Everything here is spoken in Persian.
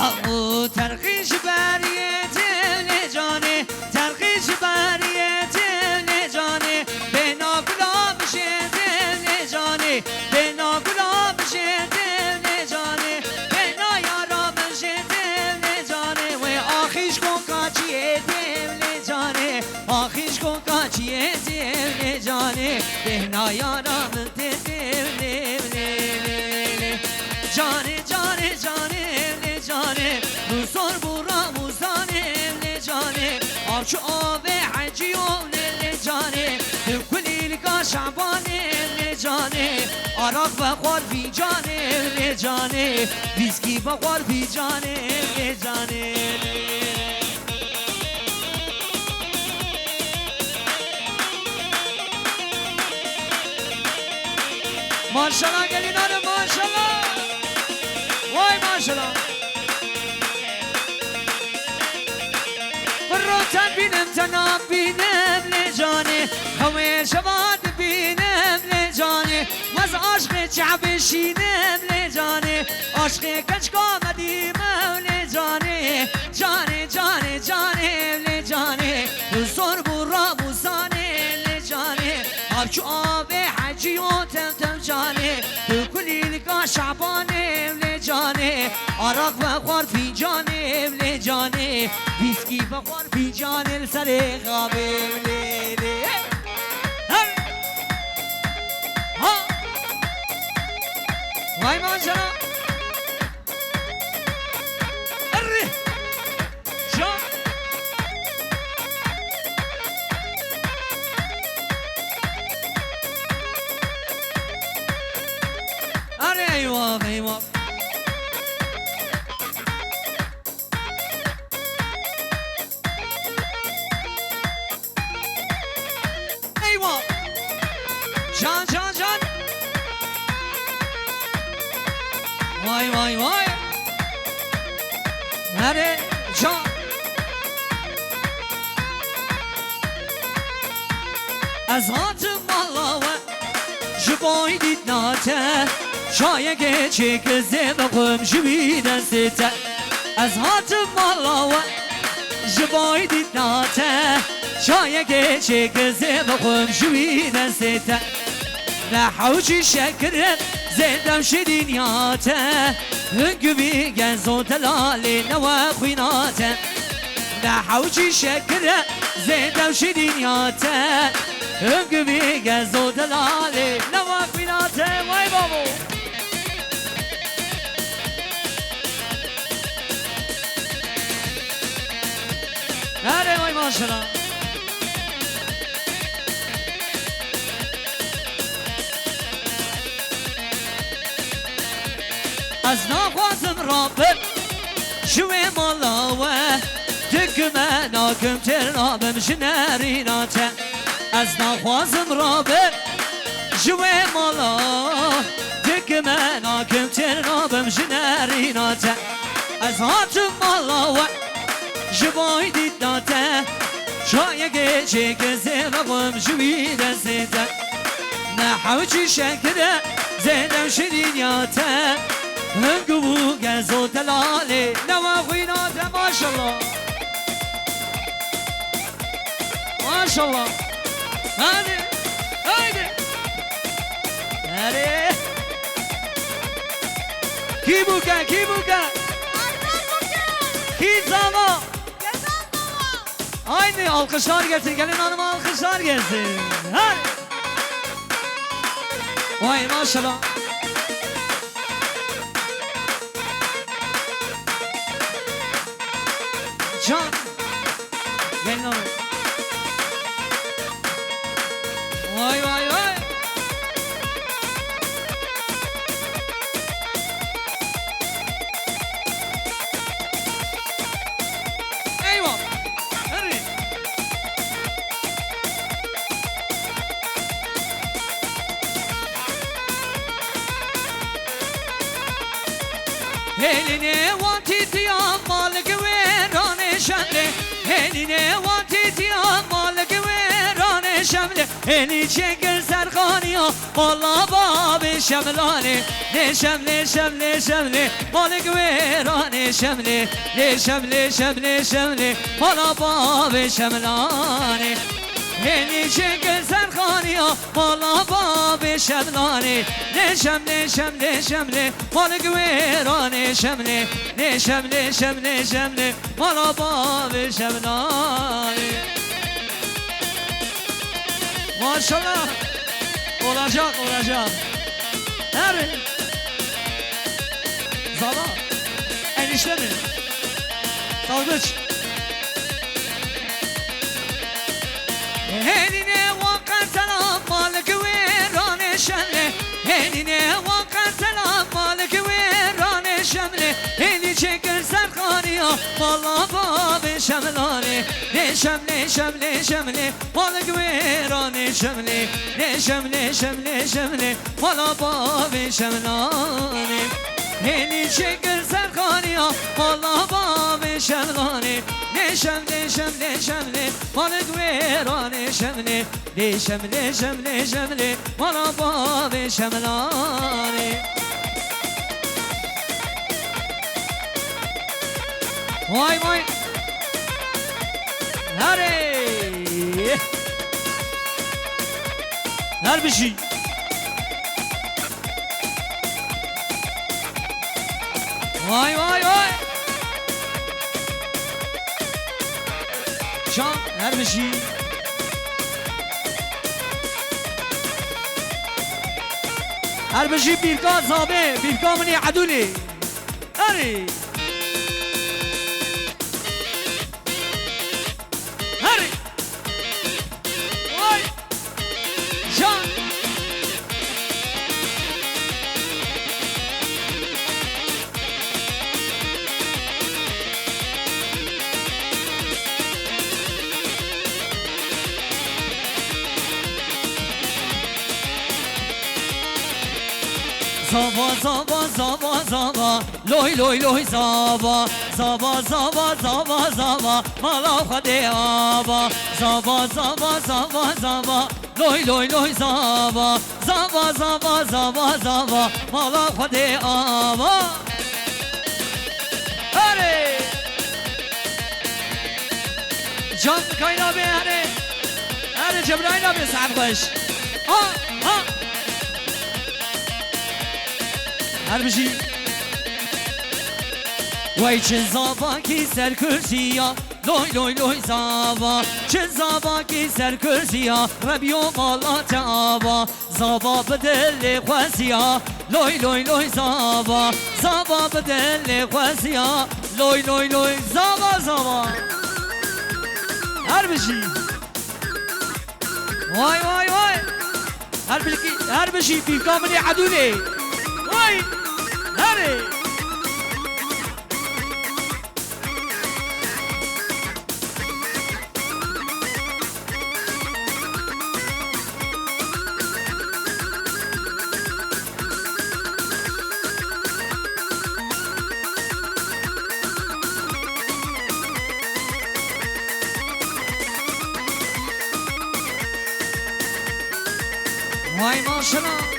او ترخیش بریه دل جانه ترخیش بریه دل جانه به ناگلاب شه دل جانه به ناگلاب شه دل جانه به نایارام شه دل جانه و آخیش کن کاچیه دل جانه آخیش کن کاچیه دل جانه به نایارام دل جانه جانه جانه جانه بسر برا موزانه جانه آبچو آب حجیون جانه کلی لگا شعبانه جانه عراق بخور بی جانه جانه ویسکی بخور بی جانه جانه ماشالله گلینان ماشالله وای ماشالله روتن بینم تناب بینم لجانه همه شباد بینم لجانه وز عشق چعب شینم لجانه عشق کچ کامدیم لجانه جانه جانه جانه لجانه زور برا موزانه لجانه آبچو آب حجی و تم جانه کلی لگا شعبانه لجانه عراق بخور فینجانه لجانه ویسکی بخور فینجانه سر خوابه لیلی ها وای ماجرا اره جان اره ایوه ایوه جان جان جان وای وای وای اره جان از هات مالا و جبای دید ناته شایه گچه کزه بقم جوی دسته از هات مالا و جبای دید ناته شایه گچه کزه بقم جوی دسته نحوشي شكر زيدم شدينياته هنقبي جنزو تلالي نوا خويناته نحوشي شكر زيدم شدينياته هنقبي جنزو تلالي نوا خويناته واي بابو هاري واي ما شاء الله از ناخوازم رابم شوی مالاوه دکمه ناکم ترنابم شنریناته از ناخوازم رابم شوی مالاوه دکمه ناکم ترنابم شنریناته از هاتم مالاوه جبای دیدناته شایه گچه کزه بقم جوی دسته نحوچی شکره زیدم شدینیاته هنگو گزو دلاله نوا خویناته ماشالله ماشالله هادی هادی هادی کی بوکن کی بوکن کی زama aynı alkışlar getir gelin hanım alkışlar gelsin hadi vay maşallah can gelin hanım vay vay vay eyvah hadi eline vantiti amalık verane şende eline vantiti amalık verane شمله هنی چکر سرخانیا مالا باب شملانه شمله شمله شمله مال گویران شمله شمله شمله شمله مالا باب شملانه هنی چکر سرخانیا مالا باب شملانه شمله شمله شمله مال گویران شمله شمله شمله شمله مالا باب شملانه Maşallah olacak olacak. Nerede? Zala. Enişte mi? Dalgıç. Eline vakar selam malik verane şemle. Eline vakar selam malik verane şemle. Eli çeker serkaniya valla babı şemlane. Ne şemle şemle şemle malik verane şemle. Ne şemle şemle şemle valla babı şemlane. Eli çeker serkaniya valla babı şemlane. Ne şemle şemle şemle malik verane şemle. Ne şemle şemle şemle valla babı şemlane. Vay vay. Hadi. Her bir şey. Vay vay vay. Can her bir şey. Her bir şey bir kaz abi, bir kamini aduli. Hadi. Hadi. Vay. Can. Zava zava zava zava loy loy loy zava zava zava zava zava mala khade ava zava zava zava zava loy loy loy zava zava zava zava zava mala khade ava. Hadi can kaynağı be hadi hadi Cebrail abi sen koş ha ha. Her bir şey. Vay çin zava ki ser kürsiya loy loy loy zava çin zava ki ser kürsiya Rabbiyo mala teava zava bedelle khwasiya loy loy loy zava zava bedelle khwasiya loy loy loy zava zava. Her bir şey. Vay vay vay. Her bir şey bir kamini adule. Vay. Hadi. Vay maşallah.